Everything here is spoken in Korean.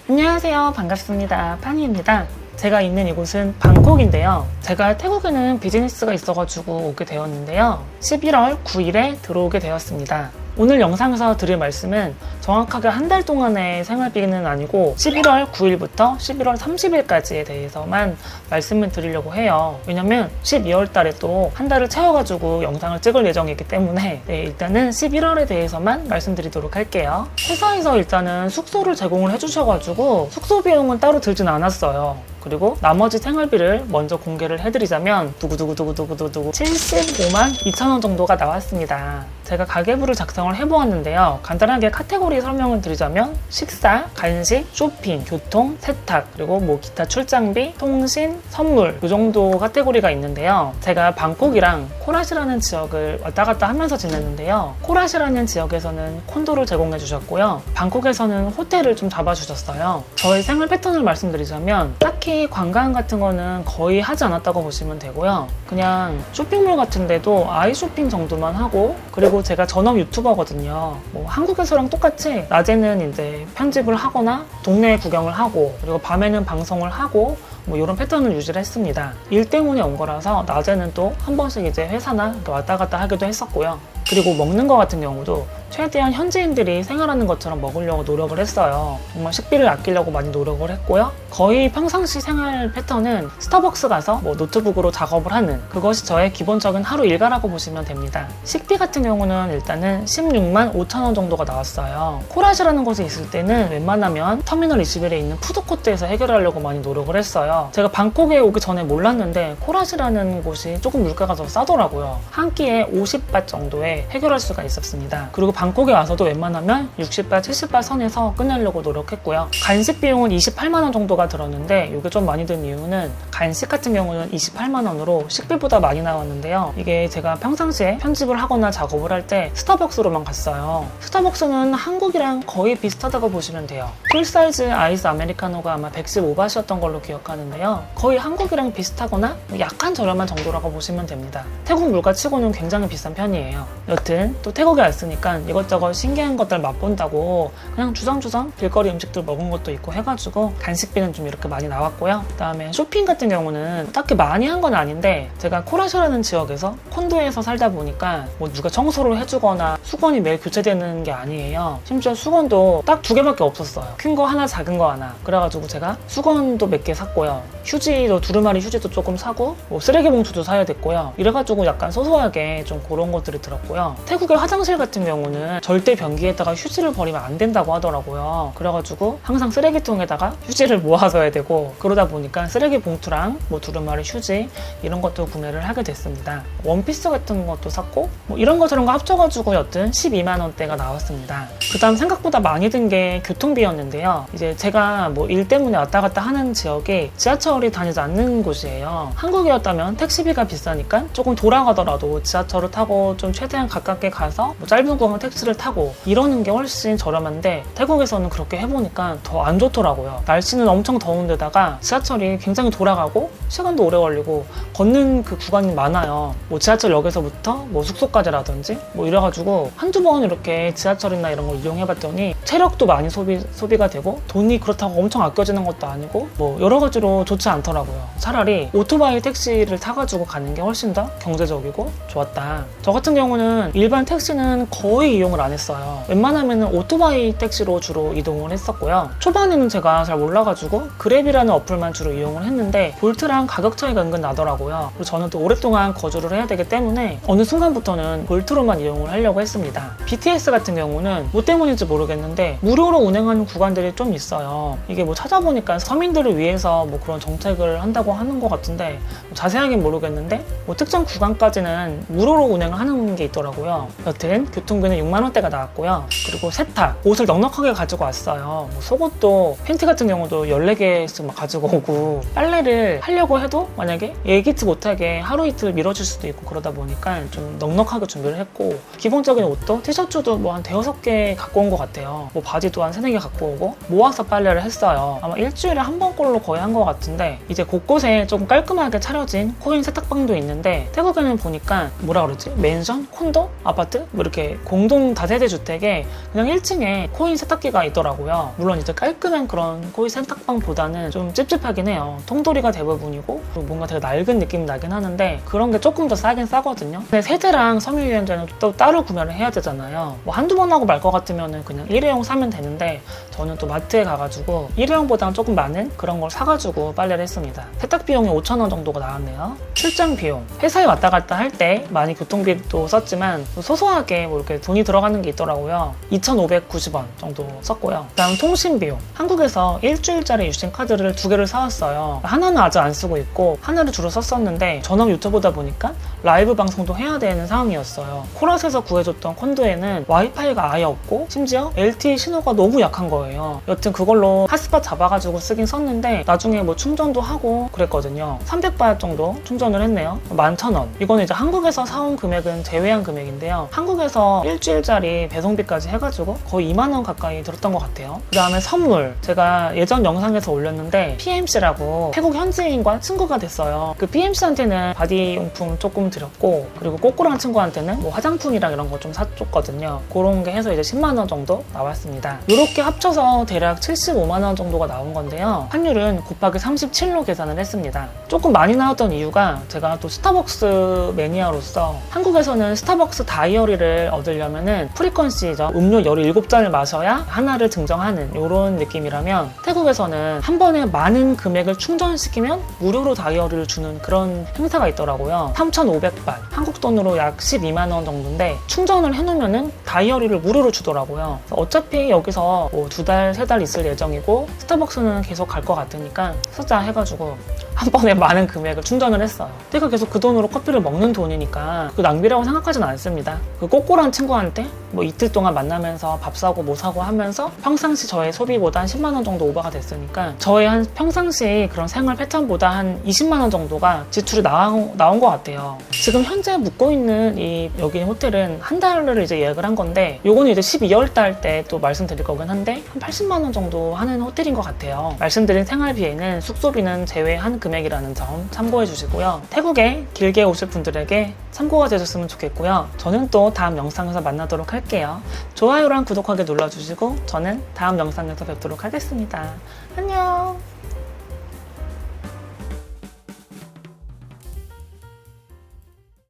안녕하세요. 반갑습니다. 파니입니다. 제가 있는 이곳은 방콕인데요. 제가 태국에는 비즈니스가 있어가지고 오게 되었는데요. 11월 9일에 들어오게 되었습니다. 오늘 영상에서 드릴 말씀은 정확하게 한 달 동안의 생활비는 아니고 11월 9일부터 11월 30일까지에 대해서만 말씀을 드리려고 해요. 왜냐면 12월 달에 또 한 달을 채워가지고 영상을 찍을 예정이기 때문에 일단은 11월에 대해서만 말씀드리도록 할게요. 회사에서 일단은 숙소를 제공을 해주셔가지고 숙소 비용은 따로 들진 않았어요. 그리고 나머지 생활비를 먼저 공개를 해드리자면 두구두구두구두구두구 75만 2천원 정도가 나왔습니다. 제가 가계부를 작성을 해보았는데요. 간단하게 카테고리 설명을 드리자면 식사, 간식, 쇼핑, 교통, 세탁, 그리고 뭐 기타 출장비, 통신, 선물 이 정도 카테고리가 있는데요. 제가 방콕이랑 코라시라는 지역을 왔다 갔다 하면서 지냈는데요. 코라시라는 지역에서는 콘도를 제공해 주셨고요. 방콕에서는 호텔을 좀 잡아주셨어요. 저의 생활 패턴을 말씀드리자면 딱히 관광 같은 거는 거의 하지 않았다고 보시면 되고요. 그냥 쇼핑몰 같은 데도 아이 쇼핑 정도만 하고, 그리고 제가 전업 유튜버거든요. 뭐 한국에서랑 똑같이 낮에는 이제 편집을 하거나 동네 구경을 하고, 그리고 밤에는 방송을 하고, 뭐 이런 패턴을 유지를 했습니다. 일 때문에 온 거라서 낮에는 또 한 번씩 이제 회사나 왔다 갔다 하기도 했었고요. 그리고 먹는 거 같은 경우도 최대한 현지인들이 생활하는 것처럼 먹으려고 노력을 했어요. 정말 식비를 아끼려고 많이 노력을 했고요. 거의 평상시 생활 패턴은 스타벅스 가서 뭐 노트북으로 작업을 하는, 그것이 저의 기본적인 하루 일과라고 보시면 됩니다. 식비 같은 경우는 일단은 16만 5천원 정도가 나왔어요. 코라시라는 곳에 있을 때는 웬만하면 터미널 21에 있는 푸드코트에서 해결하려고 많이 노력을 했어요. 제가 방콕에 오기 전에 몰랐는데 코라시라는 곳이 조금 물가가 더 싸더라고요. 한 끼에 50밭 정도에 해결할 수가 있었습니다. 그리고 방콕에 와서도 웬만하면 60바, 70바 선에서 끝내려고 노력했고요. 간식 비용은 28만원 정도가 들었는데 이게 좀 많이 든 이유는 간식 같은 경우는 28만원으로 식비보다 많이 나왔는데요. 이게 제가 평상시에 편집을 하거나 작업을 할 때 스타벅스로만 갔어요. 스타벅스는 한국이랑 거의 비슷하다고 보시면 돼요. 풀사이즈 아이스 아메리카노가 아마 115바트였던 걸로 기억하는데요. 거의 한국이랑 비슷하거나 약간 저렴한 정도라고 보시면 됩니다. 태국 물가치고는 굉장히 비싼 편이에요. 여튼 또 태국에 왔으니까 이것저것 신기한 것들 맛본다고 그냥 주섬주섬 길거리 음식들 먹은 것도 있고 해가지고 간식비는 좀 이렇게 많이 나왔고요. 그 다음에 쇼핑 같은 경우는 딱히 많이 한 건 아닌데, 제가 코라시라는 지역에서 콘도에서 살다 보니까 뭐 누가 청소를 해주거나 수건이 매일 교체되는 게 아니에요. 심지어 수건도 딱 2개밖에 없었어요. 큰 거 하나, 작은 거 하나. 그래가지고 제가 수건도 몇 개 샀고요. 휴지도 두루마리 휴지도 조금 사고, 뭐 쓰레기 봉투도 사야 됐고요. 이래가지고 약간 소소하게 좀 그런 것들이 들었고요. 태국의 화장실 같은 경우는 절대 변기에다가 휴지를 버리면 안 된다고 하더라고요. 그래가지고 항상 쓰레기통에다가 휴지를 모아둬야 되고, 그러다 보니까 쓰레기 봉투랑 뭐 두루마리 휴지 이런 것도 구매를 하게 됐습니다. 원피스 같은 것도 샀고, 뭐 이런 거 저런 거 합쳐가지고 여튼 12만원대가 나왔습니다. 그 다음 생각보다 많이 든 게 교통비였는데요. 이제 제가 뭐 일 때문에 왔다 갔다 하는 지역이 지하철이 다니지 않는 곳이에요. 한국이었다면 택시비가 비싸니까 조금 돌아가더라도 지하철을 타고 좀 최대한 가깝게 가서 뭐 짧은 구간 택시를 타고 이러는 게 훨씬 저렴한데, 태국에서는 그렇게 해보니까 더 안 좋더라고요. 날씨는 엄청 더운데다가 지하철이 굉장히 돌아가고 시간도 오래 걸리고 걷는 그 구간이 많아요. 뭐 지하철역에서부터 뭐 숙소까지라든지 뭐 이래가지고 한두 번 이렇게 지하철이나 이런 걸 이용해봤더니 체력도 많이 소비가 되고 돈이 그렇다고 엄청 아껴지는 것도 아니고 뭐 여러 가지로 좋지 않더라고요. 차라리 오토바이 택시를 타가지고 가는 게 훨씬 더 경제적이고 좋았다. 저 같은 경우는 일반 택시는 거의 이용을 안 했어요. 웬만하면 오토바이 택시로 주로 이동을 했었고요. 초반에는 제가 잘 몰라가지고 그랩이라는 어플만 주로 이용을 했는데 볼트랑 가격 차이가 은근 나더라고요. 그리고 저는 또 오랫동안 거주를 해야 되기 때문에 어느 순간부터는 볼트로만 이용을 하려고 했습니다. BTS 같은 경우는 뭐 때문인지 모르겠는데 무료로 운행하는 구간들이 좀 있어요. 이게 뭐 찾아보니까 서민들을 위해서 뭐 그런 정책을 한다고 하는 것 같은데 자세하게는 모르겠는데 뭐 특정 구간까지는 무료로 운행을 하는 게 있더라고요. 여튼 교통비는 6만원대가 나왔고요. 그리고 세탁, 옷을 넉넉하게 가지고 왔어요. 뭐 속옷도 팬티 같은 경우도 14개씩 막 가지고 오고, 빨래를 하려고 해도 만약에 예기치 못하게 하루 이틀 미뤄질 수도 있고 그러다 보니까 좀 넉넉하게 준비를 했고, 기본적인 옷도 티셔츠도 뭐 한 5개 갖고 온 것 같아요. 뭐 바지 또한 3-4개 갖고 오고 모아서 빨래를 했어요. 아마 일주일에 한 번꼴로 거의 한 것 같은데 이제 곳곳에 조금 깔끔하게 차려진 코인 세탁방도 있는데 태국에는 보니까 뭐라 그러지? 맨션? 콘도? 아파트? 뭐 이렇게 공동 다세대 주택에 그냥 1층에 코인 세탁기가 있더라고요. 물론 이제 깔끔한 그런 코인 세탁방보다는 좀 찝찝하긴 해요. 통돌이가 대부분이고 뭔가 되게 낡은 느낌이 나긴 하는데 그런 게 조금 더 싸긴 싸거든요. 근데 세대랑 섬유유연제는 또 따로 구매를 해야 되잖아요. 뭐 한두 번 하고 말 것 같으면 그냥 일회용 사면 되는데 저는 또 마트에 가가지고 일회용보다는 조금 많은 그런 걸 사가지고 빨래를 했습니다. 세탁 비용이 5,000원 정도가 나왔네요. 출장 비용. 회사에 왔다 갔다 할 때 많이 교통비도 썼지만 소소하게 뭐 이렇게 돈이 들어가는 게 있더라고요. 2,590원 정도 썼고요. 그다음 통신 비용. 한국에서 일주일짜리 유심 카드를 2개를 사왔어요. 하나는 아직 안 쓰고 있고 하나를 주로 썼었는데 전업 유튜버다 보니까 라이브 방송도 해야 되는 상황이었어요. 코라스에서 구해줬던 콘도에는 와이파이가 아예 없고 심지어 LTE 신호가 너무 약한 거예요. 여튼 그걸로 핫스팟 잡아가지고 쓰긴 썼는데 나중에 뭐 충전도 하고 그랬거든요. 300바트 정도 충전을 했네요. 11,000원. 이거는 이제 한국에서 사온 금액은 제외한 금액인데요. 한국에서 일주일짜리 배송비까지 해가지고 거의 2만원 가까이 들었던 것 같아요. 그 다음에 선물. 제가 예전 영상에서 올렸는데 PMC라고 태국 현지인과 친구가 됐어요. 그 PMC한테는 바디용품 조금 드렸고 그리고 꼬꾸랑 친구한테는 뭐 화장품이랑 이런 거 좀 사줬거든요. 그런 게 해서 이제 10만원 정도 나왔습니다. 이렇게 합쳐서 대략 75만원 정도가 나온 건데요. 환율은 곱하기 37로 계산을 했습니다. 조금 많이 나왔던 이유가 제가 또 스타벅스 매니아로서 한국에서는 스타벅스 다이어리를 얻으려면은 프리퀀시죠. 음료 17잔을 마셔야 하나를 증정하는 이런 느낌이라면 태국에서는 한 번에 많은 금액을 충전시키면 무료로 다이어리를 주는 그런 행사가 있더라고요. 3,500바트. 한국 돈으로 약 12만원 정도인데 충전을 해놓으면은 다이어리를 무료로 주더라고요. 어차피 여기서 뭐 2달, 3달 있을 예정이고 스타벅스는 계속 갈 것 같으니까 쓰자 해가지고 한 번에 많은 금액을 충전을 했어요. 제가 계속 그 돈으로 커피를 먹는 돈이니까 그 낭비라고 생각하지는 않습니다. 그 꼬꼬란 친구한테 뭐 이틀 동안 만나면서 밥 사고 뭐 사고 하면서 평상시 저의 소비보다 한 10만원 정도 오버가 됐으니까 저의 한 평상시 그런 생활 패턴보다 한 20만원 정도가 지출이 나온 것 같아요. 지금 현재 묵고 있는 이 여기 호텔은 한 달을 이제 예약을 한 건데 요거는 이제 12월 달 때 또 말씀드릴 거긴 한데 한 80만원 정도 하는 호텔인 것 같아요. 말씀드린 생활비에는 숙소비는 제외한 금액이라는 점 참고해 주시고요. 태국에 길게 오실 분들에게 참고가 되셨으면 좋겠고요. 저는 또 다음 영상에서 만나도록 할게요. 좋아요랑 구독하기 눌러주시고 저는 다음 영상에서 뵙도록 하겠습니다. 안녕.